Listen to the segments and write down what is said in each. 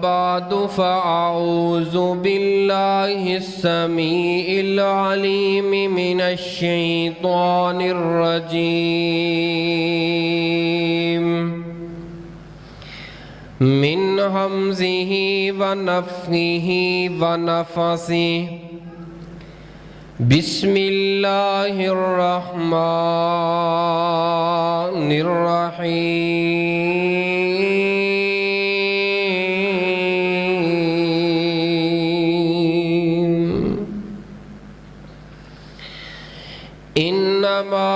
بعد فأعوذ بالله السميع العليم من الشيطان الرجيم من همزه ونفخه ونفثه بسم الله الرحمن الرحيم إنما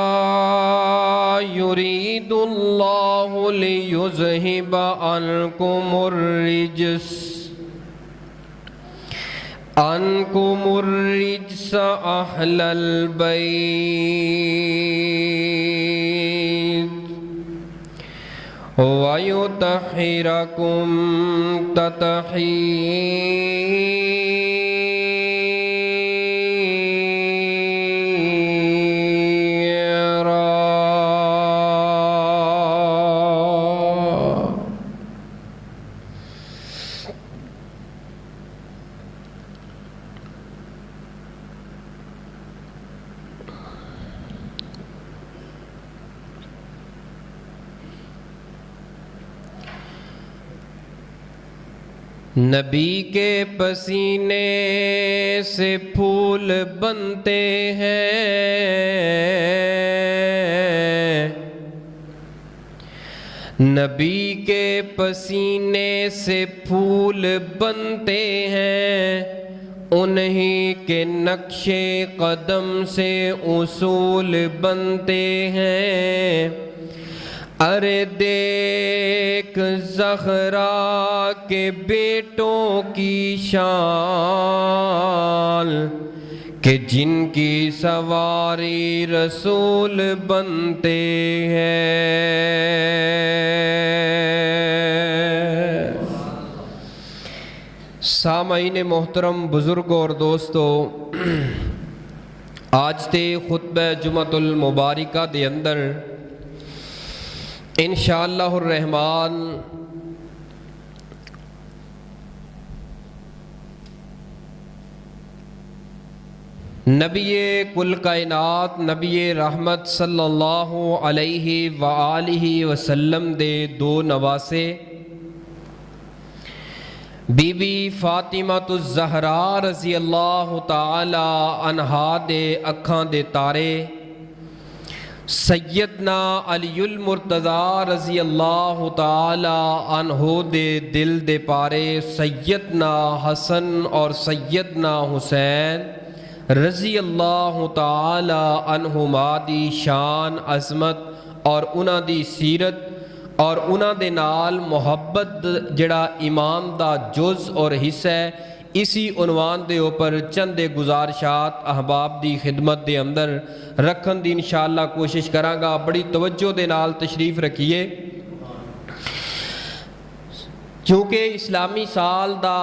يريد الله ليذهب عنكم الرجس أهل البيت ويطهركم نبی کے پسینے سے پھول بنتے ہیں، نبی کے پسینے سے پھول بنتے ہیں، انہی کے نقش قدم سے اصول بنتے ہیں۔ ارے دیکھ زہرا کے بیٹوں کی شان کہ جن کی سواری رسول بنتے ہیں۔ سامعین محترم، بزرگوں اور دوستو، آج تے خطبہ جمعۃ المبارکہ دے اندر انشاءاللہ الرحمن نبی کل کائنات، نبی رحمت صلی اللہ علیہ وآلہ وسلم دے دو نواسے بی بی فاطمہ الزہرا رضی اللہ تعالی عنہا دے اکھاں دے تارے، سیدنا علی المرتضیٰ رضی اللہ تعالی عنہ دے دل دے پارے، سیدنا حسن اور سیدنا حسین رضی اللہ تعالی عنہما دی شان عظمت اور انہاں دی سیرت اور انہاں دے نال محبت جڑا ایمان دا جز اور حصہ ہے، اسی عنوان دے اوپر چند گزارشات احباب دی خدمت دے اندر رکھن دی انشاءاللہ کوشش کراں گا۔ بڑی توجہ دے نال تشریف رکھیے، چونکہ اسلامی سال دا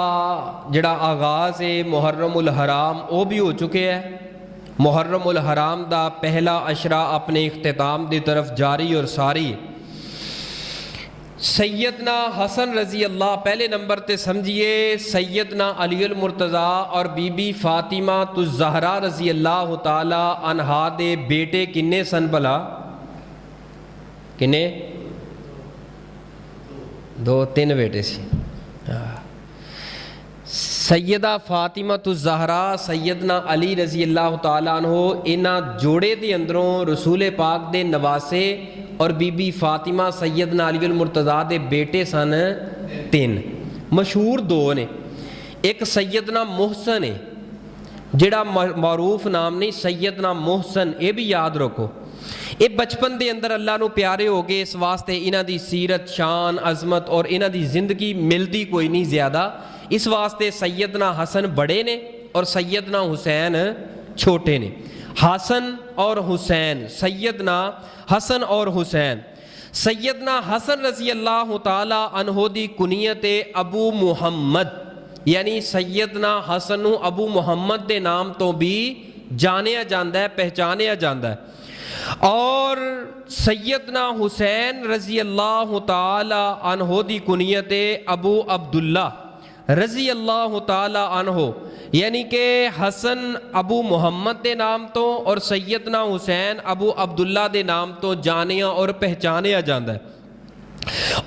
جڑا آغاز ہے محرم الحرام وہ بھی ہو چکے ہے۔ محرم الحرام دا پہلا عشرہ اپنے اختتام دی طرف جاری اور ساری۔ سیدنا حسن رضی اللہ پہلے نمبر تے سمجھیے، سیدنا علی المرتضیٰ اور بی بی فاطمہ الزہرا رضی اللہ تعالی عنہا دے بیٹے کنے سن بھلا؟ کنے؟ دو تین بیٹے سی۔ سیدہ فاطمہ الزہرا، سیدنا علی رضی اللہ تعالیٰ عنہ، انہاں جوڑے دے اندروں رسول پاک دے نواسے اور بی بی فاطمہ سیدنا علی المرتضیٰ دے بیٹے سن تین۔ مشہور دو نے، ایک سیدنا محسن ہے جڑا معروف نام نہیں، سیدنا محسن، یہ بھی یاد رکھو۔ یہ بچپن دے اندر اللہ نو پیارے ہو گئے، اس واسطے انہاں دی سیرت، شان، عظمت اور انہاں دی زندگی ملدی کوئی نہیں زیادہ، اس واسطے سیدنا حسن بڑے نے اور سیدنا حسین چھوٹے نے۔ حسن اور حسین، سیدنا حسن اور حسین۔ سیدنا حسن رضی اللہ تعالی عنہ دی کنیت ابو محمد، یعنی سیدنا حسن ابو محمد دے نام تو بھی جانیا جاندہ ہے، پہچانیا جاندہ ہے۔ اور سیدنا حسین رضی اللہ تعالی عنہ دی کنیت ابو عبداللہ، رضی اللہ تعالی عنہ، یعنی کہ حسن ابو محمد دے نام تو اور سیدنا حسین ابو عبداللہ دے نام تو جانیا اور پہچانیا جاندہ ہے۔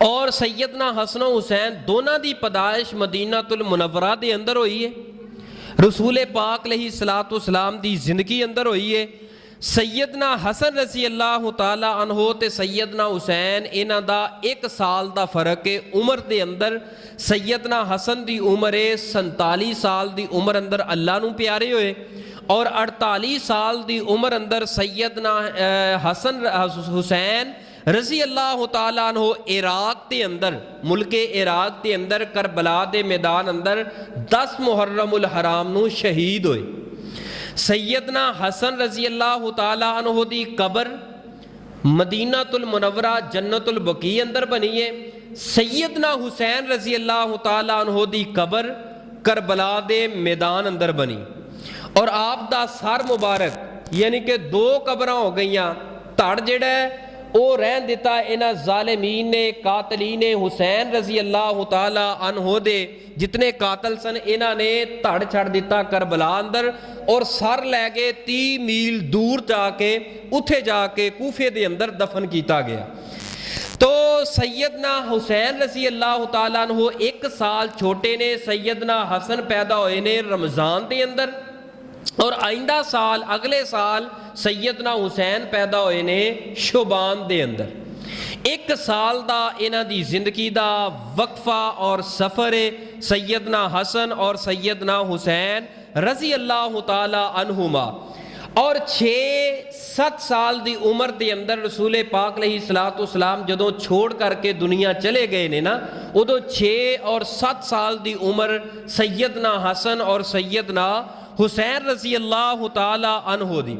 اور سیدنا حسن و حسین دونوں دی پیدائش مدینہ المنورہ دے اندر ہوئی ہے، رسول پاک علیہ الصلوۃ والسلام دی زندگی اندر ہوئی ہے۔ سیدنا حسن رضی اللہ تعالی عنہ تے سیدنا حسین انہاں دا 1 سال دا فرق ہے عمر دے اندر۔ سیدنا حسن دی عمر 47 سال دی عمر اندر اللہ نو پیارے ہوئے، اور 48 سال دی عمر اندر سیدنا حسن حسین رضی اللہ تعالیٰ عنہ عراق دے اندر، ملک عراق دے اندر کربلا دے میدان اندر 10 محرم الحرام نو شہید ہوئے۔ سیدنا حسن رضی اللہ تعالیٰ عنہ دی قبر مدینہ المنورہ جنت البقیع اندر بنی ہے۔ سیدنا حسین رضی اللہ تعالیٰ عنہ دی قبر کربلا دے میدان اندر بنی، اور آپ دا سر مبارک یعنی کہ 2 قبراں ہو گئیاں، تڑ جڑا ہے او رہن دیتا انہاں ظالمین نے، قاتلین حسین رضی اللہ تعالی عنہ دے جتنے قاتل سن انہاں نے تڑ چھڑ دیتا کربلا اندر، اور سر لے گئے 30 میل دور جا کے اتھے جا کے کوفے دے اندر دفن کیتا گیا۔ تو سیدنا حسین رضی اللہ تعالیٰ عنہ 1 سال چھوٹے نے، سیدنا حسن پیدا ہوئے نے رمضان دے اندر، اور آئندہ سال اگلے سال سیدنا حسین پیدا ہوئے نے شعبان دے اندر۔ 1 سال دا انہاں دی زندگی دا وقفہ اور سفر ہے سیدنا حسن اور سیدنا حسین رضی اللہ تعالی عنہما۔ اور 6-7 سال دی عمر دے اندر رسول پاک علیہ الصلوۃ والسلام جدوں چھوڑ کر کے دنیا چلے گئے نے نا، ادو 6 اور 7 سال دی عمر سیدنا حسن اور سیدنا حسین رضی اللہ تعالی عنہ دی۔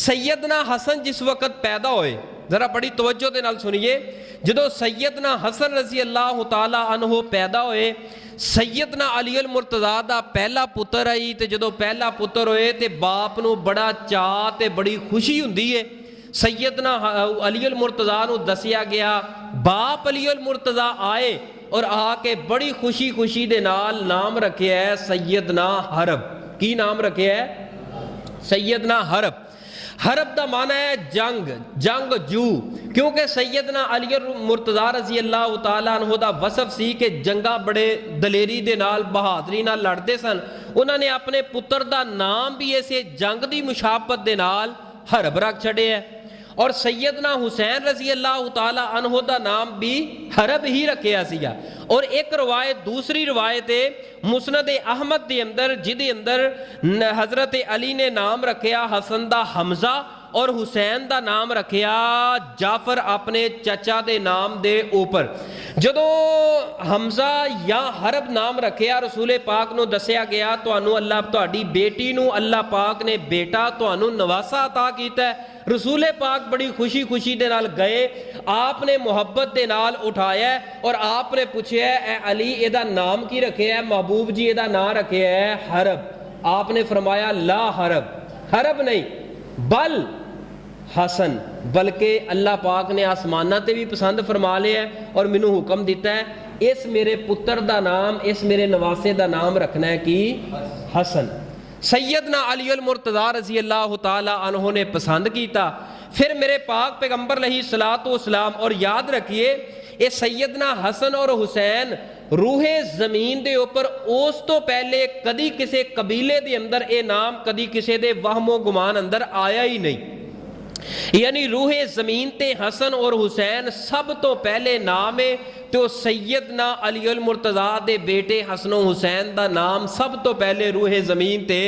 سیدنا حسن جس وقت پیدا ہوئے، ذرا بڑی توجہ دے نال سنیے، جدو سیدنا حسن رضی اللہ تعالی عنہ پیدا ہوئے، سیدنا علی المرتضیٰ دا پہلا پتر آئی، تے جدو پہلا پتر ہوئے تے باپ نو بڑا چاہ تے بڑی خوشی ہوندی ہے۔ سیدنا علی المرتضیٰ نو دسیا گیا، باپ علی المرتضیٰ آئے اور آ کے بڑی خوشی دے نال نام رکھے ہے سیدنا حرب۔ کی نام رکھے ہے؟ سیدنا حرب۔ حرب دا معنی ہے جنگ جو، کیونکہ سیدنا علی المرتضیٰ رضی اللہ تعالیٰ عنہ دا وصف سی کہ جنگاں بڑے دلیری دے نال بہادری نال لڑتے سن، انہوں نے اپنے پتر دا نام بھی ایسے جنگ دی مشابہت دے نال حرب رکھ چھڑے ہے، اور سیدنا حسین رضی اللہ تعالیٰ عنہ دا نام بھی حرب ہی رکھیا سیا۔ اور ایک روایت، دوسری روایت ہے مسند احمد دے اندر، جدے اندر حضرت علی نے نام رکھیا حسن دا حمزہ اور حسین دا نام رکھیا جعفر اپنے چچا دے نام دے اوپر۔ جدو حمزہ یا حرب نام رکھیا رسول پاک نو دسیا گیا تانوں اللہ تہاڈی بیٹی نو اللہ پاک نے بیٹا تانوں نواسا عطا کیتا ہے۔ رسول پاک بڑی خوشی دے نال گئے، آپ نے محبت دے نال اٹھایا اور آپ نے پوچھا اے علی اے دا نام کی رکھے ہے؟ محبوب جی اے دا نام رکھے ہے حرب۔ آپ نے فرمایا لا حرب نہیں بل حسن، بلکہ اللہ پاک نے آسمانہ تے بھی پسند فرما لیا ہے اور منو حکم دیتا ہے اس میرے پتر دا نام، اس میرے نواسے دا نام رکھنا ہے کی حسن۔ سیدنا علی المرتضیٰ رضی اللہ تعالی عنہ نے پسند کیتا۔ پھر میرے پاک پیغمبر علیہ الصلوۃ والسلام، اور یاد رکھیے اے سیدنا حسن اور حسین روح زمین دے اوپر اس تو پہلے کدی کسے قبیلے دے اندر اے نام کدی کسے دے وہم و گمان اندر آیا ہی نہیں، یعنی روح زمین تے حسن اور حسین سب تو پہلے نام ہے، تو سیدنا علی المرتضیٰ دے بیٹے حسن و حسین دا نام سب تو پہلے روح زمین تے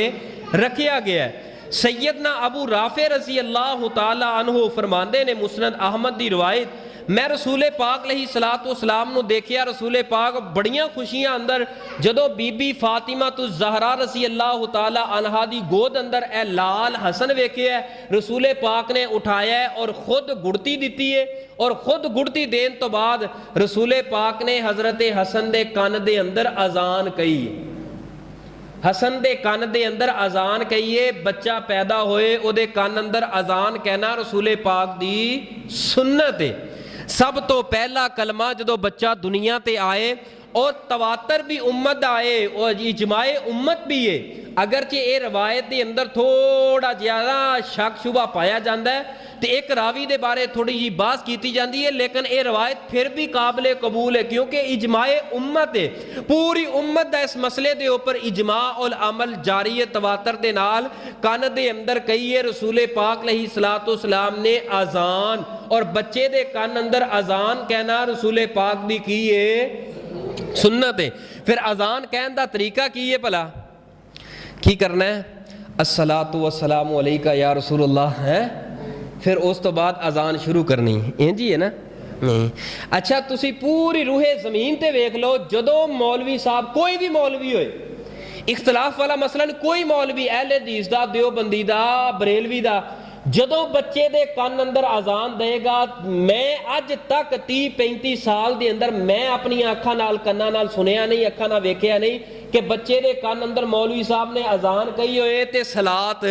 رکھیا گیا ہے۔ سیدنا ابو رافع رضی اللہ تعالی عنہ فرماندے نے مسند احمد دی روایت، میں رسول پاک علیہ الصلوۃ والسلام نو دیکھیا، رسول پاک بڑیاں خوشیاں اندر جدو بی بی فاطمہ الزہرا رضی اللہ تعالی عنہا دی گود اندر اے لال حسن ویکھیا ہے، رسول پاک نے اٹھایا ہے اور خود گڑتی دیتی ہے، اور خود گڑتی دین تو بعد رسول پاک نے حضرت حسن دے کان دے اندر اذان کہی ہے، حسن دے کان دے اندر اذان کہیے، بچہ پیدا ہوئے او دے کان اندر اذان کہنا رسول پاک دی سنت ہے۔ سب تو پہلا کلمہ جدو بچہ دنیا تے آئے اور تواتر بھی امت دا ہے اور اجماع امت بھی ہے اگرچہ یہ روایت دے اندر تھوڑا زیادہ شک شبہ پایا جاتا ہے تو ایک راوی دے بارے تھوڑی جی بحث کیتی جاتی ہے لیکن یہ روایت پھر بھی قابل قبول ہے کیونکہ اجماع امت ہے پوری امت دا اس مسئلے دے اوپر اجماع العمل جاری ہے تواتر دے نال کان دے اندر کہی ہے رسول پاک علیہ الصلوۃ والسلام نے اذان اور بچے دے کان اندر اذان کہنا رسول پاک دی کی ہے سنت ہے پھر اذان کہن دا طریقہ کی ہے بھلا کی کرنا ہے الصلاۃ والسلام علیکہ یا رسول اللہ ہے پھر اس تو بعد اذان شروع کرنی جی ہے نا نہیں اچھا تسی پوری روح زمین تے ویکھ لو جدوں مولوی صاحب کوئی بھی مولوی ہوئے اختلاف والا مثلا کوئی مولوی اہل حدیث دا دیوبندی دا بریلوی دا جدوں بچے دے کان اندر اذان دے گا میں اج تک 30-35 سال دے اندر میں اپنی اکھاں نال کناں نال سنیا نہیں اکھاں نال ویکھیا نہیں کہ بچے دے کان اندر مولوی صاحب نے اذان کہی ہوئے تے صلات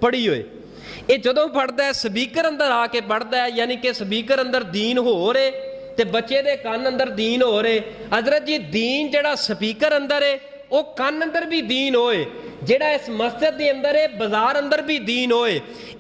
پڑھی ہوئے یہ جدوں پڑھدا ہے سپیکر اندر آ کے پڑھدا ہے یعنی کہ سپیکر اندر دین ہو رہے تے بچے دے کان اندر دین ہو رہے حضرت جی دین جڑا سپیکر اندر ہے وہ کان اندر بھی دین ہوئے جڑا اس مسجد دے اندر ہے بازار اندر بھی دین ہوئے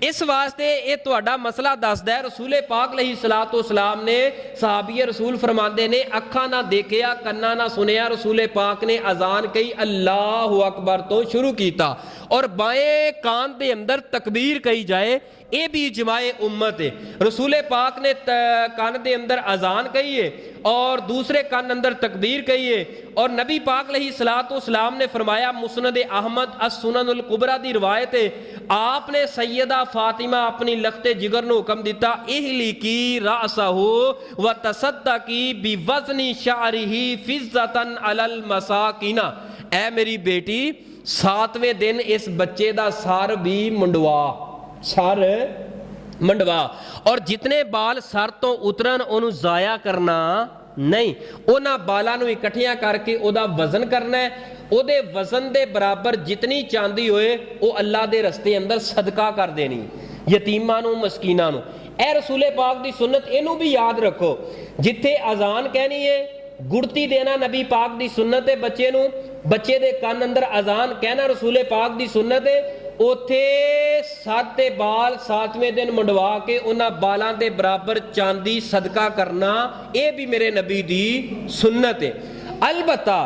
اس واسطے یہ تہاڈا مسئلہ دسدا ہے رسول پاک علیہ الصلوۃ والسلام نے صحابی رسول فرماندے نے اکھاں نہ دیکھیا کنا نہ سنیا رسول پاک نے اذان کہی اللہ اکبر تو شروع کیتا اور بائیں کان دے اندر تکبیر کہی جائے یہ بھی اجماع امت ہے رسول پاک نے کان دے اندر اذان کہی ہے اور دوسرے کان اندر تکبیر کہی ہے اور نبی پاک علیہ الصلوۃ والسلام نے فرمایا مسند احمد السنن الکبریٰ دی روایت ہے آپ نے سیدہ فاطمہ اپنی لخت جگر نو حکم دیتا اہلی کی رأسہ و تصدقی بوزن شعرہ فضۃ علی المساکین اے میری بیٹی 7ویں دن اس بچے دا سر بھی سر منڈوا اور جتنے بال سر تو اترن انہوں ضائع کرنا نہیں اونا بالاں نو اکٹھیاں کر کے او دا وزن کرنا ہے او دے وزن دے برابر جتنی چاندی ہوئے او اللہ دے رستے اندر صدقہ کر دینی یتیماں نو مسکیناں نو اے رسول پاک دی سنت اینو بھی یاد رکھو جتھے اذان کہنی ہے گڑتی دینا نبی پاک دی سنت ہے بچے نو بچے دے کان اندر اذان کہنا رسول پاک دی سنت ہے اوتھے 7 بال 7ویں دن منڈوا کے انہاں بالاں دے برابر چاندی صدقہ کرنا اے بھی میرے نبی دی سنت ہے البتہ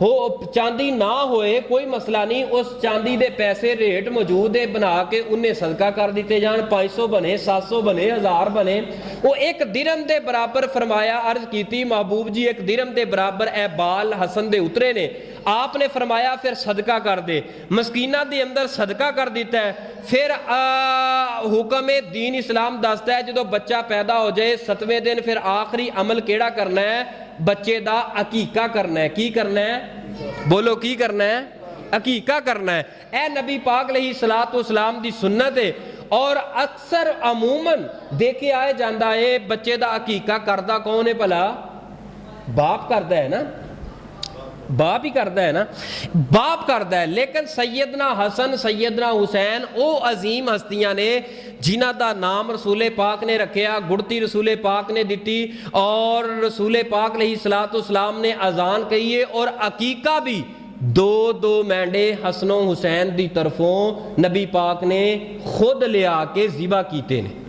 ہو چاندی نہ ہوئے کوئی مسئلہ نہیں اس چاندی دے پیسے ریٹ موجود ہے بنا کے انہیں صدقہ کر دیتے جان 500 بنے 700 بنے 1000 بنے وہ ایک درہم دے برابر فرمایا عرض کیتی محبوب جی ایک درہم دے برابر اے بال حسن دے اترے نے آپ نے فرمایا پھر صدقہ کر دے مسکینہ دے اندر صدقہ کر دیتا ہے پھر حکم دین اسلام دستا ہے جدو بچہ پیدا ہو جائے 7ویں دن پھر آخری عمل کیڑا کرنا ہے بچے دا عقیقہ کرنا ہے کی کرنا ہے بولو کی کرنا ہے عقیقہ کرنا ہے اے نبی پاک علیہ الصلوۃ والسلام دی سنت ہے اور اکثر عموماً دیکھے آئے جاندہ ہے بچے دا عقیقہ کردہ کون ہے پلا باپ کردہ ہے نا باپ ہی کرتا ہے نا باپ کرتا ہے لیکن سیدنا حسن سیدنا حسین او عظیم ہستیاں نے جنہ دا نام رسول پاک نے رکھیا گڑتی رسول پاک نے دیتی اور رسول پاک علیہ الصلوۃ والسلام نے اذان کہی ہے اور عقیقہ بھی دو مینڈے حسن و حسین دی طرفوں نبی پاک نے خود لیا کے ذبح کیتے نے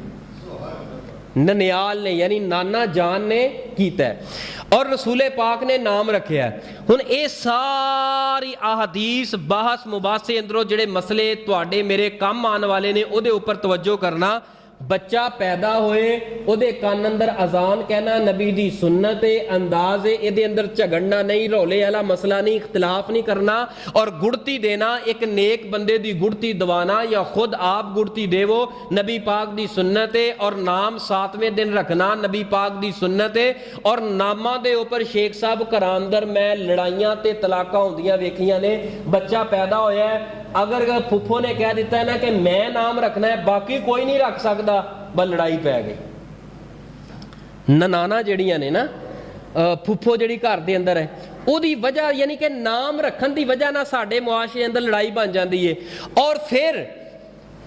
ننیال نے یعنی نانا جان نے کیتا ہے اور رسول پاک نے نام رکھیا ہے ہن اے ساری احادیث بحث مباحثے اندروں جڑے مسئلے تواڈے میرے کام آن والے نے او دے اوپر توجہ کرنا بچہ پیدا ہوئے او دے کان اندر اذان کہنا نبی دی سنت انداز اے دے اندر جھگڑنا نہیں رولے والا مسئلہ نہیں اختلاف نہیں کرنا اور گڑتی دینا ایک نیک بندے دی گڑتی دوانا یا خود آپ گڑتی دیو نبی پاک دی سنت اور نام 7ویں دن رکھنا نبی پاک دی سنت اور نامہ دے اوپر شیخ صاحب گھراں اندر میں لڑائیاں تے طلاقاں ہوندیاں ویکھیاں نے بچہ پیدا ہویا ہے اگر پھپھو نے کہہ دیتا ہے نا کہ میں نام رکھنا ہے باقی کوئی نہیں رکھ سکتا بس لڑائی پہ گئی ننانا جڑیاں نے نا پھپھو جڑی گھر دے اندر ہے او دی وجہ یعنی کہ نام رکھن دی وجہ نہ ساڈے معاشرے اندر لڑائی بن جاندی ہے اور پھر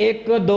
1 2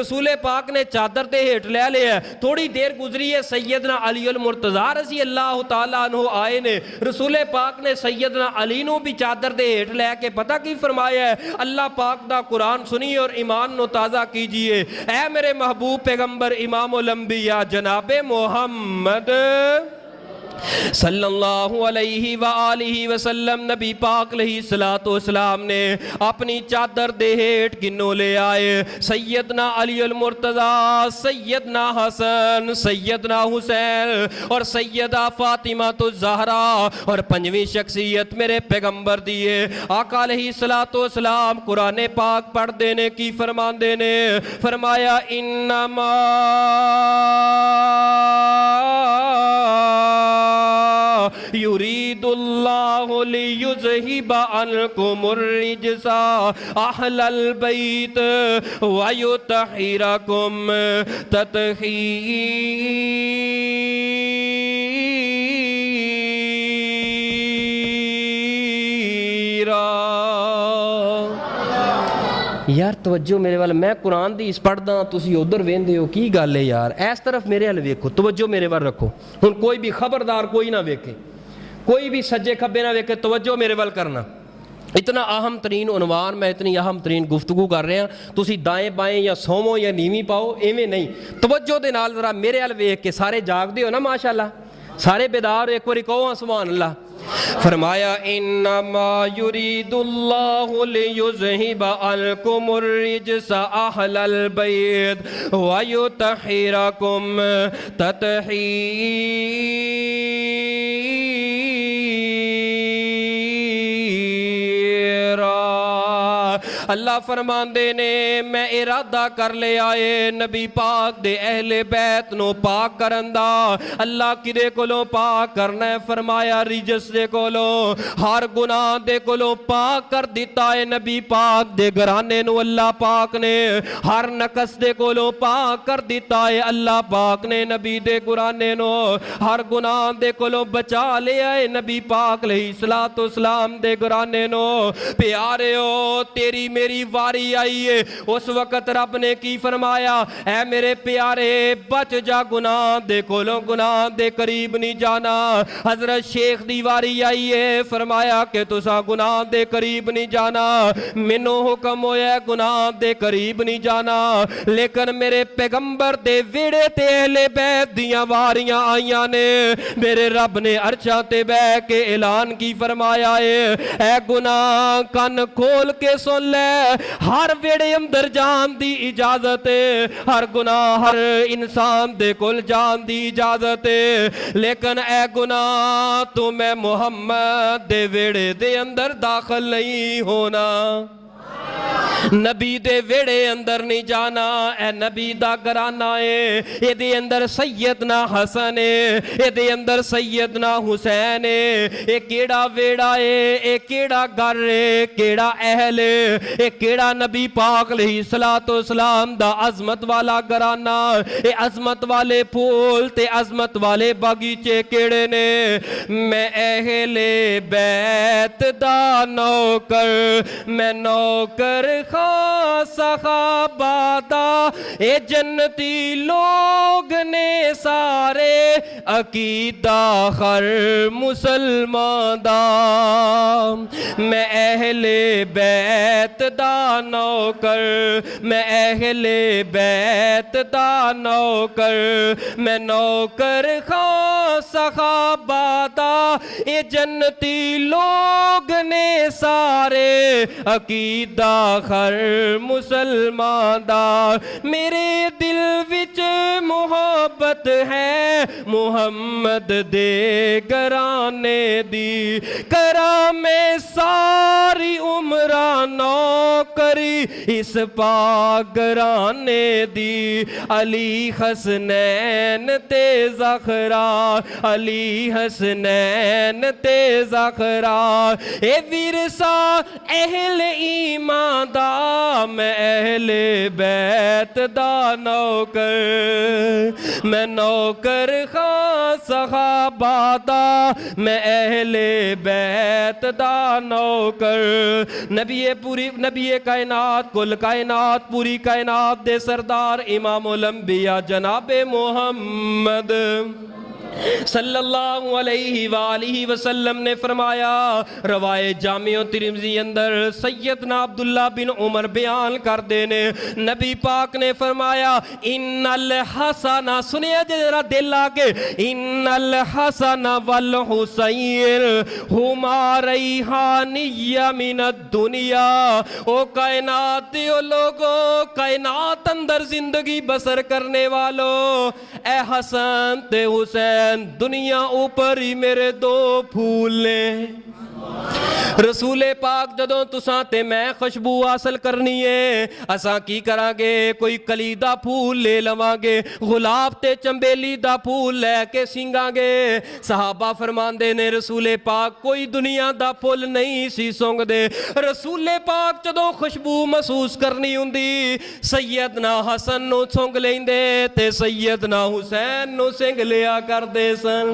رسول پاک نے چادر تے ہیٹ لے لیا. تھوڑی دیر گزری ہے, سیدنا علی المرتضی رضی اللہ تعالیٰ عنہ آئے نے. رسول پاک نے سیدنا علی نو بھی چادر دے ہیٹ لے کے پتہ کی فرمایا ہے, اللہ پاک دا قرآن سنی اور ایمان نو تازہ کیجئے. اے میرے محبوب پیغمبر امام الانبیاء جناب محمد صلی اللہ علیہ وآلہ وسلم, نبی پاک علیہ السلام نے اپنی چادر دے ہیٹ کنوں لے آئے. سیدنا علی المرتضی, سیدنا حسن, سیدنا حسین اور سیدہ فاطمہ الزہرا, اور پنجویں شخصیت میرے پیغمبر دیے آقا علیہ السلام قرآن پاک پڑھ دینے کی فرمان دینے فرمایا انما یرید اللہ لیذہب عنکم الرجس اہل البیت ویطہرکم تطہیرا. یار توجہ میرے وال, میں قرآن دی اس پڑھ دا تسی ادھر ویندے ہو, کی گل ہے یار؟ اس طرف میرے وال ویکھو, توجہ میرے وال رکھو. ہن کوئی بھی خبردار کوئی نہ ویکھے, کوئی بھی سجے کھبے نہ ویکھے, توجہ میرے وال کرنا. اتنا اہم ترین عنوان, میں اتنی اہم ترین گفتگو کر رہا ہوں, تسی دائیں بائیں یا سومو یا نیویں پاؤ, ایویں نہیں. توجہ دے نال ذرا میرے وال ویکھ کے سارے جاگ دے ہو نا ماشاءاللہ, سارے بیدار, ایک باری کہو سبحان اللہ. فرمایا انما یرید اللہ لیذہب عنکم الرجس اہل البیت ویطہرکم تطہیرا. اللہ فرمان دے نے میں ارادہ کر لے آئے نبی پاک دے اہل بیت نو پاک کرندا. اللہ کدے کولوں پاک کرنا ہے؟ فرمایا رجس دے کولوں, ہر گناہ دے کولوں پاک کر دیتا ہے نبی پاک دے گھرانے نو. اللہ پاک نے ہر نقص دے کولوں پاک کر دیتا ہے اللہ پاک نے نبی دے گھرانے نو. ہر گناہ دے کولوں بچا لیا ہے نبی پاک علیہ السلام دے گھرانے نو. پیاریو تیری میری واری آئی ہے, اس وقت رب نے کی فرمایا, اے میرے پیارے بچ جا گناہ دے کولوں, گناہ دے قریب نہیں جانا. حضرت شیخ دی واری آئی ہے, فرمایا کہ تسا گناہ دے قریب نہیں جانا, منو حکم ہویا گناہ دے قریب نہیں جانا. لیکن میرے پیغمبر دے ویڑے تے اہل بیت دیاں واریاں آئیاں نے, میرے رب نے عرشاں تے بہ کے اعلان کی فرمایا ہے, اے گناہ کن کھول کے سن لے, ہر ویڑے اندر جان دی اجازت ہے, ہر گناہ ہر انسان دے کل جان دی اجازت ہے. لیکن اے گناہ تو میں محمد دے ویڑے دے اندر داخل نہیں ہونا, نبی دے ویڑے اندر نہیں جانا. اے نبی دا گھرانہ ہے, اے دے اندر سیدنا حسن ہے, اے دے اندر سیدنا حسین ہے. اے کیڑا ویڑا ہے, اے کیڑا گھر ہے, کیڑا اہل ہے, اے کیڑا نبی پاک علیہ السلام دا عظمت والا گھرانہ. اے عظمت والے پھول تے عظمت والے باغیچے کیڑے نے. میں اہل بیت دا نوکر, میں نوکر خاص صحابہ دا, اے جنتی لوگ نے سارے, عقیدہ ہر مسلمان دا. میں اہل بیت دا نوکر, میں اہل بیت دا نوکر, میں نوکر خاص صحابہ دا, اے جنتی لوگ نے سارے, عقیدہ ہر مسلمان دا. میرے دل وچ محبت ہے محمد دے گھرانے دی, کراں میں ساری عمرہ نوکری اس پاک گھرانے دی. علی حسنین تے زہرا, علی حسنین تے زہرا اے ورثہ اہل ایمان دا میں اہل بیت دا نوکر میں نوکر خاں صحابہ دا میں اہل بیت دا نوکر نبی کائنات کل کائنات پوری کائنات دے سردار امام الانبیاء جناب محمد صلی اللہ علیہ وآلہ وسلم نے فرمایا، روایے جامع ترمذی اندر سیدنا عبداللہ بن عمر بیان کر دینے، نبی پاک نے فرمایا ان الحسن، سنیا جرا دل آگے، ان الحسن والحسین ہما ریحانیہ من الدنیا، او کائنات دیو لوگو، کائنات اندر زندگی بسر کرنے والو، اے حسن تے حسین دنیا اوپر ہی میرے دو پھول نے۔ رسول پاک جدوں تساں تے میں خوشبو حاصل کرنی ہے، اساں کی کراں گے؟ کوئی کلی دا پھول لے لواں گے، گلاب تے چمبیلی دا پھول لے کے سنگاں گے۔ صحابہ فرماندے نے رسول پاک کوئی دنیا دا پھول نہیں سی سونگ دے۔ رسول پاک جدوں خوشبو محسوس کرنی ہوندی، سیدنا حسن نو سونگ لیندے تے سیدنا حسین نو سنگ لیا کر دے سن۔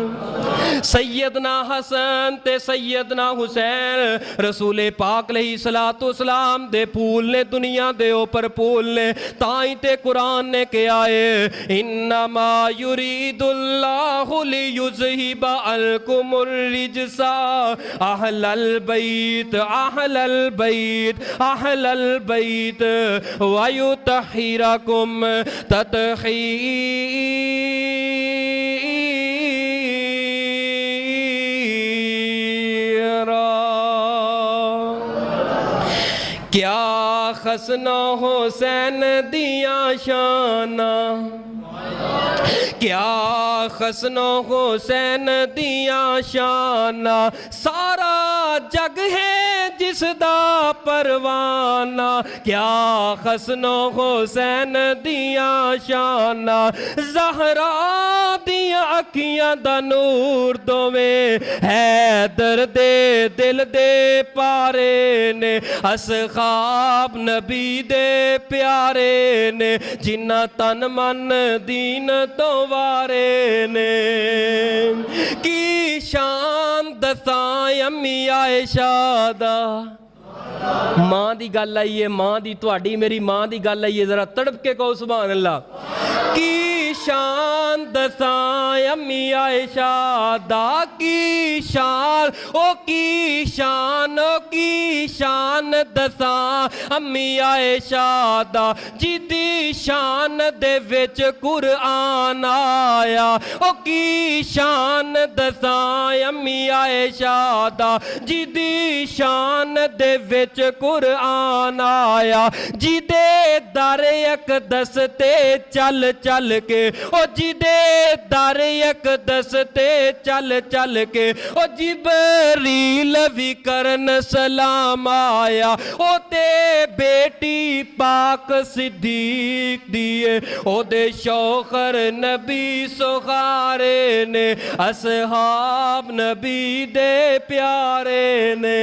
سیدنا حسن تے سیدنا حسین رسول پاک علیہ السلام دے پھول نے، دنیا دے اوپر پھول نے، تائیں تے قرآن نے کیا ہے انما یرید اللہ لیذہب عنکم الرجس اہل البیت اہل البیت اہل البیت ویطہرکم تطہیرا۔ کیا حسن حسین دیاں شانہ، کیا حسن حسین دیاں شانہ، سارا جگ ہے جس دا پروانہ، کیا حسن حسین دیاں شانہ، زہرا دیاں اکھیاں دا نور دوویں، حیدر دے دل دے پارے نے، اصحاب نبی دے پیارے نے، جنہ تن من دین تو وارے نے۔ کی شان دساں امی عائشہ دا، ماں دی گل آئیے، ماں دی تہاڈی میری ماں دی گل آئیے، ذرا تڑپ کے کہو سبحان اللہ۔ کی شان دساں امی عائشہ دا، کی شان او کی شان او کی شان دساں امی عائشہ دا، جدی شان دے وچ قرآن آیا، او کی شان دساں امی عائشہ دا، جدی شان دے وچ قرآن آیا، جدے در اقدس تے چل چل کے، او جدے در اقدس تے چل چل کے، او جبریل بھی کرن سلام آیا، او تے بیٹی پاک صدیق دیئے، او دے شوخر نبی سخارے نے، اصحاب نبی دے پیارے نے۔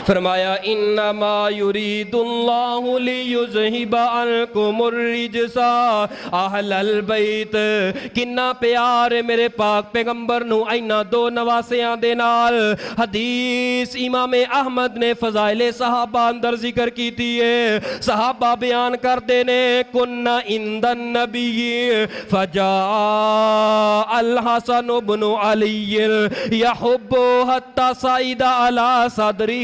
فرمایا انما یرید اللہ لیذہب عنکم الرجس اہل البیت۔ کنا پیار میرے پاک پیغمبر نو اینا دو نواسیاں دے نال۔ حدیث امام احمد نے فضائل صحابہ اندر ذکر کیتی ہے، صحابہ بیان کر دینے کننا عند النبی فجاء الحسن بن علی یحب حتی صعید علی صدرہ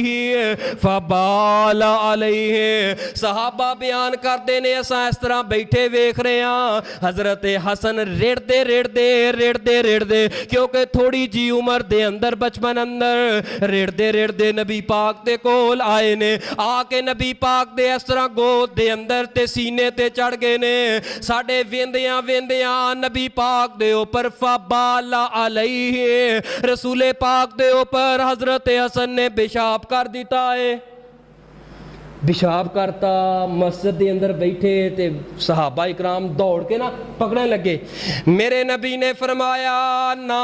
فبال علیہ۔ صحابہ بیان کر دینے اساں اس طرح بیٹھے ویکھ رہے ہاں، حضرت حسن ریڑدے ریڑدے ریڑدے ریڑدے، کیونکہ تھوڑی جی عمر دے اندر بچپن اندر ریڑدے ریڑدے نبی پاک دے کول آئے نے، آ کے نبی پاک دے اس طرح گود دے اندر تے سینے تے چڑھ گئے نے۔ ساڑھے ویندیاں ویندیاں نبی پاک دے اوپر فبال علیہ، رسول پاک دے اوپر حضرت حسن نے پیشاب کر دیتا ہے۔ پیشاب کرتا، مسجد دے اندر بیٹھے تے صحابہ اکرام دوڑ کے نا پکڑنے لگے۔ میرے نبی نے فرمایا نا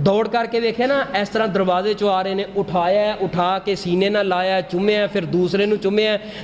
ਦੌੜ ਕਰਕੇ ਵੇਖਿਆ ਨਾ, ਇਸ ਤਰ੍ਹਾਂ ਦਰਵਾਜ਼ੇ 'ਚੋਂ ਆ ਰਹੇ ਨੇ, ਉਠਾਇਆ, ਉਠਾ ਕੇ ਸੀਨੇ ਨਾਲ ਲਾਇਆ, ਚੁੰਮਿਆ, ਫਿਰ ਦੂਸਰੇ ਨੂੰ ਚੁੰਮਿਆ।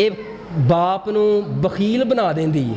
ਇਹ ਬਾਪ ਨੂੰ ਬਖੀਲ ਬਣਾ ਦਿੰਦੀ ਹੈ।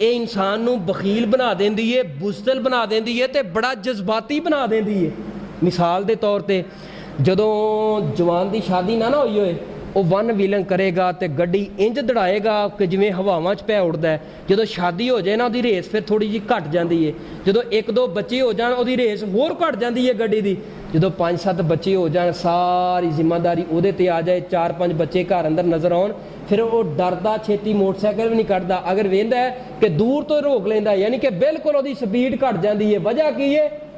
ਇਹ ਇਨਸਾਨ ਨੂੰ ਬਖੀਲ ਬਣਾ ਦਿੰਦੀ ਹੈ, ਬੁਜ਼ਦਲ ਬਣਾ ਦਿੰਦੀ ਹੈ ਤੇ ਬੜਾ ਜਜ਼ਬਾਤੀ ਬਣਾ ਦਿੰਦੀ ਹੈ। ਮਿਸਾਲ ਦੇ ਤੌਰ ਤੇ ਜਦੋਂ ਜਵਾਨ ਦੀ ਸ਼ਾਦੀ ਨਾ ਹੋਈ ਹੋਏ, ਉਹ ਵਨ ਵੀਲਨ ਕਰੇਗਾ ਤੇ ਗੱਡੀ ਇੰਜ ਦੜਾਏਗਾ ਕਿ ਜਿਵੇਂ ਹਵਾਵਾਂ 'ਚ ਪੈ ਉੱਡਦਾ ਹੈ। ਜਦੋਂ ਸ਼ਾਦੀ ਹੋ ਜਾਏ ਨਾ, ਉਹਦੀ ਰੇਸ ਫਿਰ ਥੋੜੀ ਜਿਹੀ ਘਟ ਜਾਂਦੀ ਹੈ। ਜਦੋਂ 1-2 ਬੱਚੇ ਹੋ ਜਾਣ, ਉਹਦੀ ਰੇਸ ਹੋਰ ਘਟ ਜਾਂਦੀ ਹੈ ਗੱਡੀ ਦੀ। ਜਦੋਂ 5-7 ਬੱਚੇ ਹੋ ਜਾਣ, ਸਾਰੀ ਜ਼ਿੰਮੇਦਾਰੀ ਉਹਦੇ ਤੇ ਆ ਜਾਏ, 4-5 ਬੱਚੇ ਘਰ ਅੰਦਰ ਨਜ਼ਰ ਆਉਣ, ਫਿਰ ਉਹ ਡਰਦਾ ਛੇਤੀ ਮੋਟਰਸਾਈਕਲ ਵੀ ਨਹੀਂ ਕੱਢਦਾ। ਅਗਰ ਵੇਂਦਾ ਹੈ ਕਿ ਦੂਰ ਤੋਂ ਰੋਕ ਲੈਂਦਾ, ਯਾਨੀ ਕਿ ਬਿਲਕੁਲ ਉਹਦੀ ਸਪੀਡ ਘਟ ਜਾਂਦੀ ਹੈ। ਵਜ੍ਹਾ ਕੀ ਹੈ?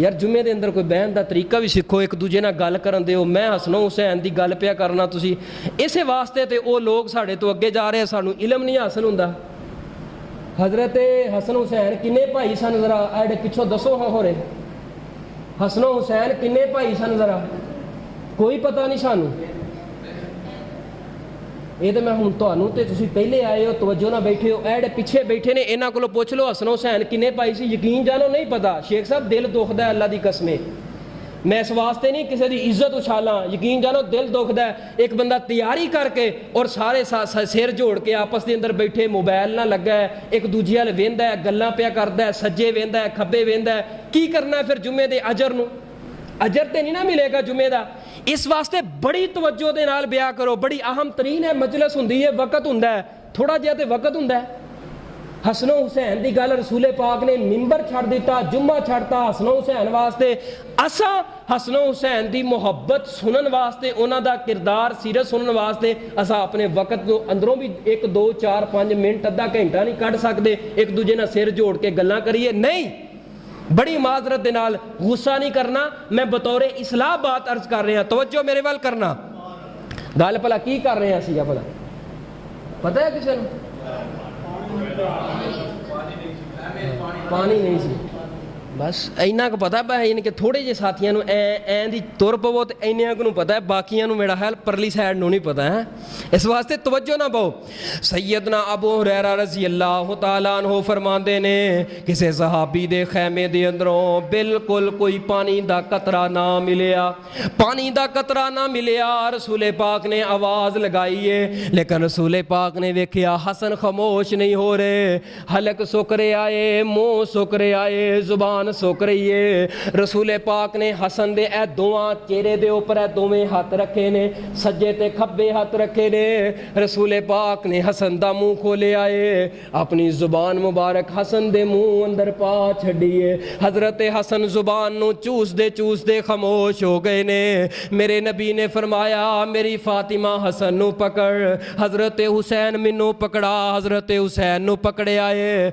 ਯਾਰ ਜੁਮੇ ਦੇ ਅੰਦਰ ਕੋਈ ਬਹਿਣ ਦਾ ਤਰੀਕਾ ਵੀ ਸਿੱਖੋ, ਇੱਕ ਦੂਜੇ ਨਾਲ ਗੱਲ ਕਰਨ ਦਿਓ। ਮੈਂ ਹਸਨੋ ਹੁਸੈਨ ਦੀ ਗੱਲ ਪਿਆ ਕਰਨਾ, ਤੁਸੀਂ ਇਸੇ ਵਾਸਤੇ ਤੇ ਉਹ ਲੋਕ ਸਾਡੇ ਤੋਂ ਅੱਗੇ ਜਾ ਰਹੇ, ਸਾਨੂੰ ਇਲਮ ਨਹੀਂ ਹਾਸਲ ਹੁੰਦਾ। ਹਜ਼ਰਤ ਹਸਨ ਹੁਸੈਨ ਕਿੰਨੇ ਭਾਈ ਸਨ, ਜ਼ਰਾ ਐਡੇ ਪਿੱਛੋਂ ਦੱਸੋ। ਹੋ ਰਹੇ ਹਸਨੋ ਹੁਸੈਨ ਕਿੰਨੇ ਭਾਈ ਸਨ, ਜ਼ਰਾ ਕੋਈ ਪਤਾ ਨਹੀਂ ਸਾਨੂੰ। ਇਹ ਤਾਂ ਮੈਂ ਹੁਣ ਤੁਹਾਨੂੰ, ਤੇ ਤੁਸੀਂ ਪਹਿਲੇ ਆਏ ਹੋ, ਤਵੱਜੋ ਨਾਲ ਬੈਠੇ ਹੋ, ਐਡੇ ਪਿੱਛੇ ਬੈਠੇ ਨੇ, ਇਹਨਾਂ ਕੋਲੋਂ ਪੁੱਛ ਲਓ ਹਸਨ ਹੁਸੈਨ ਕਿੰਨੇ ਭਾਈ ਸੀ। ਯਕੀਨ ਜਾਣੋ ਨਹੀਂ ਪਤਾ। ਸ਼ੇਖ ਸਾਹਿਬ ਦਿਲ ਦੁਖਦਾ ਅੱਲਾ ਦੀ ਕਸਮੇ, ਮੈਂ ਇਸ ਵਾਸਤੇ ਨਹੀਂ ਕਿਸੇ ਦੀ ਇੱਜ਼ਤ ਉਛਾਲਾਂ, ਯਕੀਨ ਜਾਣੋ ਦਿਲ ਦੁਖਦਾ। ਇੱਕ ਬੰਦਾ ਤਿਆਰੀ ਕਰਕੇ ਔਰ ਸਾਰੇ ਸਿਰ ਜੋੜ ਕੇ ਆਪਸ ਦੇ ਅੰਦਰ ਬੈਠੇ, ਮੋਬਾਈਲ ਨਾਲ ਲੱਗਾ ਹੈ, ਇੱਕ ਦੂਜੇ ਵੱਲ ਵੇਂਦਾ, ਗੱਲਾਂ ਪਿਆ ਕਰਦਾ, ਸੱਜੇ ਵੇਂਦਾ, ਖੱਬੇ ਵੇਂਦਾ। ਕੀ ਕਰਨਾ ਫਿਰ ਜੁਮੇ ਦੇ ਅਜਰ ਨੂੰ? ਅਜਰ ਤੇ ਨਹੀਂ ਨਾ ਮਿਲੇਗਾ ਜੁਮੇ ਦਾ। ਇਸ ਵਾਸਤੇ ਬੜੀ ਤਵੱਜੋ ਦੇ ਨਾਲ ਬਿਆ ਕਰੋ। ਬੜੀ ਅਹਿਮ ਤਰੀਨ ਹੈ ਮਜਲਿਸ ਹੁੰਦੀ ਹੈ, ਵਕਤ ਹੁੰਦਾ ਹੈ, ਥੋੜਾ ਜਿਹਾ ਤੇ ਵਕਤ ਹੁੰਦਾ ਹੈ। ਹਸਨੋ ਹੁਸੈਨ ਦੀ ਗੱਲ ਰਸੂਲੇ ਪਾਕ ਨੇ ਮਿੰਬਰ ਛੱਡ ਦਿੱਤਾ, ਜੁਮਾ ਛੱਡਤਾ ਹਸਨੋ ਹੁਸੈਨ ਵਾਸਤੇ। ਅਸਾਂ ਹਸਨੋ ਹੁਸੈਨ ਦੀ ਮੁਹੱਬਤ ਸੁਣਨ ਵਾਸਤੇ, ਉਹਨਾਂ ਦਾ ਕਿਰਦਾਰ ਸੀਰਤ ਸੁਣਨ ਵਾਸਤੇ ਅਸਾਂ ਆਪਣੇ ਵਕਤ ਤੋਂ ਅੰਦਰੋਂ ਵੀ 1 2 4 5 ਮਿੰਟ, ਅੱਧਾ ਘੰਟਾ ਨਹੀਂ ਕੱਢ ਸਕਦੇ ਇੱਕ ਦੂਜੇ ਨਾਲ ਸਿਰ ਜੋੜ ਕੇ ਗੱਲਾਂ ਕਰੀਏ? ਨਹੀਂ। ਬੜੀ ਮਾਜ਼ਰਤ ਦੇ ਨਾਲ, ਗੁੱਸਾ ਨਹੀਂ ਕਰਨਾ, ਮੈਂ ਬਤੌਰੇ ਇਸਲਾਹ ਬਾਤ ਅਰਜ਼ ਕਰ ਰਿਹਾ। ਤਵੱਜੋ ਮੇਰੇ ਵੱਲ ਕਰਨਾ। ਗੱਲ ਭਲਾ ਕੀ ਕਰ ਰਹੇ ਅਸੀਂ? ਭਲਾ ਪਤਾ ਹੈ ਕਿਸੇ ਨੂੰ? ਪਾਣੀ ਨਹੀਂ ਸੀ, ਬਸ ਇੰਨਾ ਕੁ ਪਤਾ ਪੈ, ਯਾਨੀ ਕਿ ਥੋੜੇ ਜਿਹੇ ਸਾਥੀਆਂ ਨੂੰ ਐ ਦੀ ਤੁਰ ਪਵੋ ਤੇ ਇੰਨਿਆਂ ਕੁ ਨੂੰ ਪਤਾ ਹੈ, ਬਾਕੀਆਂ ਨੂੰ ਮੇਰਾ ਖਿਆਲ ਪਰਲੀ ਸਾਈਡ ਨੂੰ ਨਹੀਂ ਪਤਾ ਹੈ। ਇਸ ਵਾਸਤੇ ਤਵੱਜੋ ਨਾ ਪਾਓ। ਸੈਯਦਨਾ ਅਬੂ ਹੁਰੈਰਾ ਰਜ਼ੀ ਅੱਲਾਹੁ ਤਾਲਾ ਅਨਹੂ ਫਰਮਾਉਂਦੇ ਨੇ, ਕਿਸੇ ਸਹਾਬੀ ਦੇ ਖੈਮੇ ਦੇ ਅੰਦਰੋਂ ਬਿਲਕੁਲ ਕੋਈ ਪਾਣੀ ਦਾ ਕਤਰਾ ਨਾ ਮਿਲਿਆ, ਪਾਣੀ ਦਾ ਕਤਰਾ ਨਾ ਮਿਲਿਆ। ਰਸੂਲੇ ਪਾਕ ਨੇ ਆਵਾਜ਼ ਲਗਾਈ ਏ, ਲੇਕਿਨ ਰਸੂਲੇ ਪਾਕ ਨੇ ਵੇਖਿਆ ਹਸਨ ਖਾਮੋਸ਼ ਨਹੀਂ ਹੋ ਰਹੇ, ਹਲਕ ਸੁੱਕ ਰਿਹਾ ਏ, ਮੂੰਹ ਸੁੱਕ ਰਿਹਾ ਏ, ਜ਼ੁਬਾਨ ਸੁੱਕ ਰਹੀ ਏ। ਰਸੂਲੇ ਪਾਕ ਨੇ ਹਸਨ ਦੇ ਇਹ ਦੋਵਾਂ ਚਿਹਰੇ ਦੇ ਉੱਪਰ ਇਹ ਦੋਵੇਂ ਹੱਥ ਰੱਖੇ ਨੇ, ਸੱਜੇ ਤੇ ਖੱਬੇ ਹੱਥ ਰੱਖੇ ਨੇ। ਰਸੂਲੇ ਪਾਕ ਨੇ ਹਸਨ ਦਾ ਮੂੰਹ ਖੋਲਿਆ ਏ, ਆਪਣੀ ਜ਼ੁਬਾਨ ਮੁਬਾਰਕ ਹਸਨ ਦੇ ਮੂੰਹ ਅੰਦਰ ਪਾ ਛੱਡੀਏ। ਹਜ਼ਰਤ ਹਸਨ ਜ਼ੁਬਾਨ ਨੂੰ ਚੂਸਦੇ ਚੂਸਦੇ ਖਾਮੋਸ਼ ਹੋ ਗਏ ਨੇ। ਮੇਰੇ ਨਬੀ ਨੇ ਫਰਮਾਇਆ, ਮੇਰੀ ਫਾਤਿਮਾ ਹਸਨ ਨੂੰ ਪਕੜ। ਹਜ਼ਰਤ ਹੁਸੈਨ ਮੈਨੂੰ ਪਕੜਾ। ਹਜ਼ਰਤ ਹੁਸੈਨ ਨੂੰ ਪਕੜਿਆ ਏ,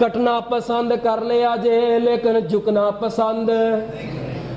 ਕਟਣਾ ਪਸੰਦ ਕਰ ਲਿਆ ਜੇ ਲੇਕਿਨ ਝੁਕਣਾ ਪਸੰਦ।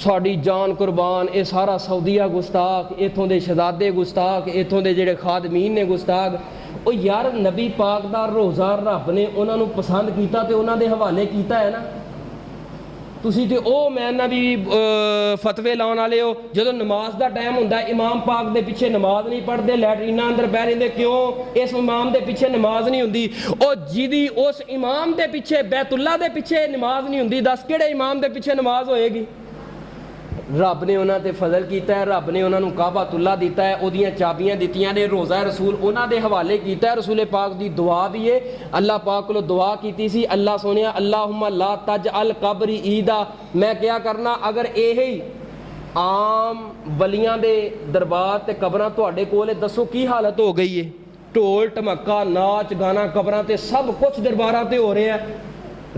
ਸਾਡੀ ਜਾਨ ਕੁਰਬਾਨ, ਇਹ ਸਾਰਾ ਸਾਊਦੀਆ ਗੁਸਤਾਖ, ਇਥੋਂ ਦੇ ਸ਼ਹਜ਼ਾਦੇ ਗੁਸਤਾਖ, ਇਥੋਂ ਦੇ ਜਿਹੜੇ ਖਾਦਮੀਨ ਨੇ ਗੁਸਤਾਖ। ਉਹ ਯਾਰ ਨਬੀ ਪਾਕ ਦਾ ਰੋਜ਼ਾ ਰੱਬ ਨੇ ਉਹਨਾਂ ਨੂੰ ਪਸੰਦ ਕੀਤਾ ਤੇ ਉਹਨਾਂ ਦੇ ਹਵਾਲੇ ਕੀਤਾ ਹੈ ਨਾ। ਤੁਸੀਂ ਤੇ ਉਹ ਮੈਂ ਨਾ ਵੀ ਫਤਵੇ ਲਾਉਣ ਵਾਲੇ ਹੋ, ਜਦੋਂ ਨਮਾਜ਼ ਦਾ ਟਾਈਮ ਹੁੰਦਾ ਇਮਾਮ ਪਾਕ ਦੇ ਪਿੱਛੇ ਨਮਾਜ਼ ਨਹੀਂ ਪੜ੍ਹਦੇ, ਲੈਟਰੀਨਾਂ ਅੰਦਰ ਬਹਿ ਰਹਿੰਦੇ, ਕਿਉਂ? ਇਸ ਇਮਾਮ ਦੇ ਪਿੱਛੇ ਨਮਾਜ਼ ਨਹੀਂ ਹੁੰਦੀ। ਉਹ ਜਿਹਦੀ ਉਸ ਇਮਾਮ ਦੇ ਪਿੱਛੇ, ਬੈਤੁੱਲਾ ਦੇ ਪਿੱਛੇ ਨਮਾਜ਼ ਨਹੀਂ ਹੁੰਦੀ, ਦੱਸ ਕਿਹੜੇ ਇਮਾਮ ਦੇ ਪਿੱਛੇ ਨਮਾਜ਼ ਹੋਏਗੀ? ਰੱਬ ਨੇ ਉਹਨਾਂ ਤੇ ਫਜ਼ਲ ਕੀਤਾ ਹੈ, ਰੱਬ ਨੇ ਉਹਨਾਂ ਨੂੰ ਕਾਬਾਤੁੱਲਾ ਦਿੱਤਾ ਹੈ, ਉਹਦੀਆਂ ਚਾਬੀਆਂ ਦਿੱਤੀਆਂ ਨੇ, ਰੋਜ਼ਾ ਰਸੂਲ ਉਹਨਾਂ ਦੇ ਹਵਾਲੇ ਕੀਤਾ ਹੈ। ਰਸੂਲ ਪਾਕ ਦੀ ਦੁਆ ਵੀ ਹੈ, ਅੱਲਾਹ ਪਾਕ ਕੋਲੋਂ ਦੁਆ ਕੀਤੀ ਸੀ, ਅੱਲਾਹ ਸੋਹਣਿਆ ਅੱਲਾਹੁਮਾ ਲਾ ਤਜਅਲ ਕਬਰੀ ਈਦਾ। ਮੈਂ ਕਿਹਾ ਕਰਨਾ, ਅਗਰ ਇਹ ਹੀ ਆਮ ਵਲੀਆਂ ਦੇ ਦਰਬਾਰ ਤੇ ਕਬਰਾਂ ਤੁਹਾਡੇ ਕੋਲ ਹੈ, ਦੱਸੋ ਕੀ ਹਾਲਤ ਹੋ ਗਈ ਹੈ? ਢੋਲ ਢਮੱਕਾ, ਨਾਚ ਗਾਣਾ ਕਬਰਾਂ ਤੇ ਸਭ ਕੁਝ ਦਰਬਾਰਾਂ ਤੇ ਹੋ ਰਿਹਾ।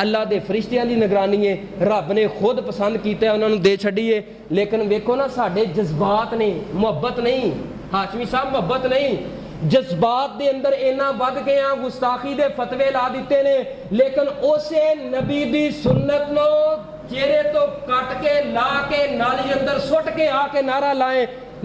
ਅੱਲਾਹ ਦੇ ਫਰਿਸ਼ਤਿਆਂ ਦੀ ਨਿਗਰਾਨੀ ਹੈ, ਰੱਬ ਨੇ ਖੁਦ ਪਸੰਦ ਕੀਤਾ, ਉਹਨਾਂ ਨੂੰ ਦੇ ਛੱਡੀਏ। ਲੇਕਿਨ ਵੇਖੋ ਨਾ, ਸਾਡੇ ਜਜ਼ਬਾਤ ਨੇ, ਮੁਹੱਬਤ ਨਹੀਂ। ਹਾਸ਼ਮੀ ਸਾਹਿਬ, ਮੁਹੱਬਤ ਨਹੀਂ, ਜਜ਼ਬਾਤ ਦੇ ਅੰਦਰ ਇੰਨਾ ਵੱਧ ਕੇ ਆ, ਗੁਸਤਾਖੀ ਦੇ ਫਤਵੇ ਲਾ ਦਿੱਤੇ ਨੇ। ਲੇਕਿਨ ਉਸੇ ਨਬੀ ਦੀ ਸੁਨਨਤ ਨੂੰ ਚਿਹਰੇ ਤੋਂ ਕੱਟ ਕੇ ਲਾ ਕੇ ਨਾਲੀ ਅੰਦਰ ਸੁੱਟ ਕੇ ਆ ਕੇ ਨਾਰਾ ਲਾਏ,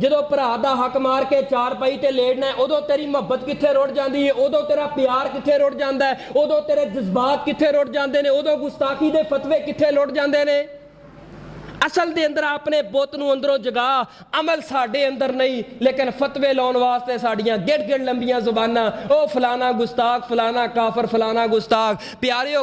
ਜਦੋਂ ਭਰਾ ਦਾ ਹੱਕ ਮਾਰ ਕੇ ਚਾਰਪਾਈ ਤੇ ਲੇਟਣਾ, ਉਦੋਂ ਤੇਰੀ ਮੁਹੱਬਤ ਕਿੱਥੇ ਰੁੜ ਜਾਂਦੀ ਹੈ? ਉਦੋਂ ਤੇਰਾ ਪਿਆਰ ਕਿੱਥੇ ਰੁੜ ਜਾਂਦਾ ਹੈ? ਉਦੋਂ ਤੇਰੇ ਜਜ਼ਬਾਤ ਕਿੱਥੇ ਰੁੜ ਜਾਂਦੇ ਨੇ? ਉਦੋਂ ਗੁਸਤਾਖੀ ਦੇ ਫਤਵੇ ਕਿੱਥੇ ਲੁੱਟ ਜਾਂਦੇ ਨੇ? ਅਸਲ ਦੇ ਅੰਦਰ ਆਪਣੇ ਬੁੱਤ ਨੂੰ ਅੰਦਰੋਂ ਜਗਾ, ਅਮਲ ਸਾਡੇ ਅੰਦਰ ਨਹੀਂ। ਲੇਕਿਨ ਫਤਵੇ ਲਾਉਣ ਵਾਸਤੇ ਸਾਡੀਆਂ ਗਿੜ ਲੰਬੀਆਂ ਜ਼ੁਬਾਨਾਂ, ਉਹ ਫਲਾਣਾ ਗੁਸਤਾਖ, ਫਲਾਣਾ ਕਾਫਰ, ਫਲਾਣਾ ਗੁਸਤਾਖ। ਪਿਆਰਿਓ,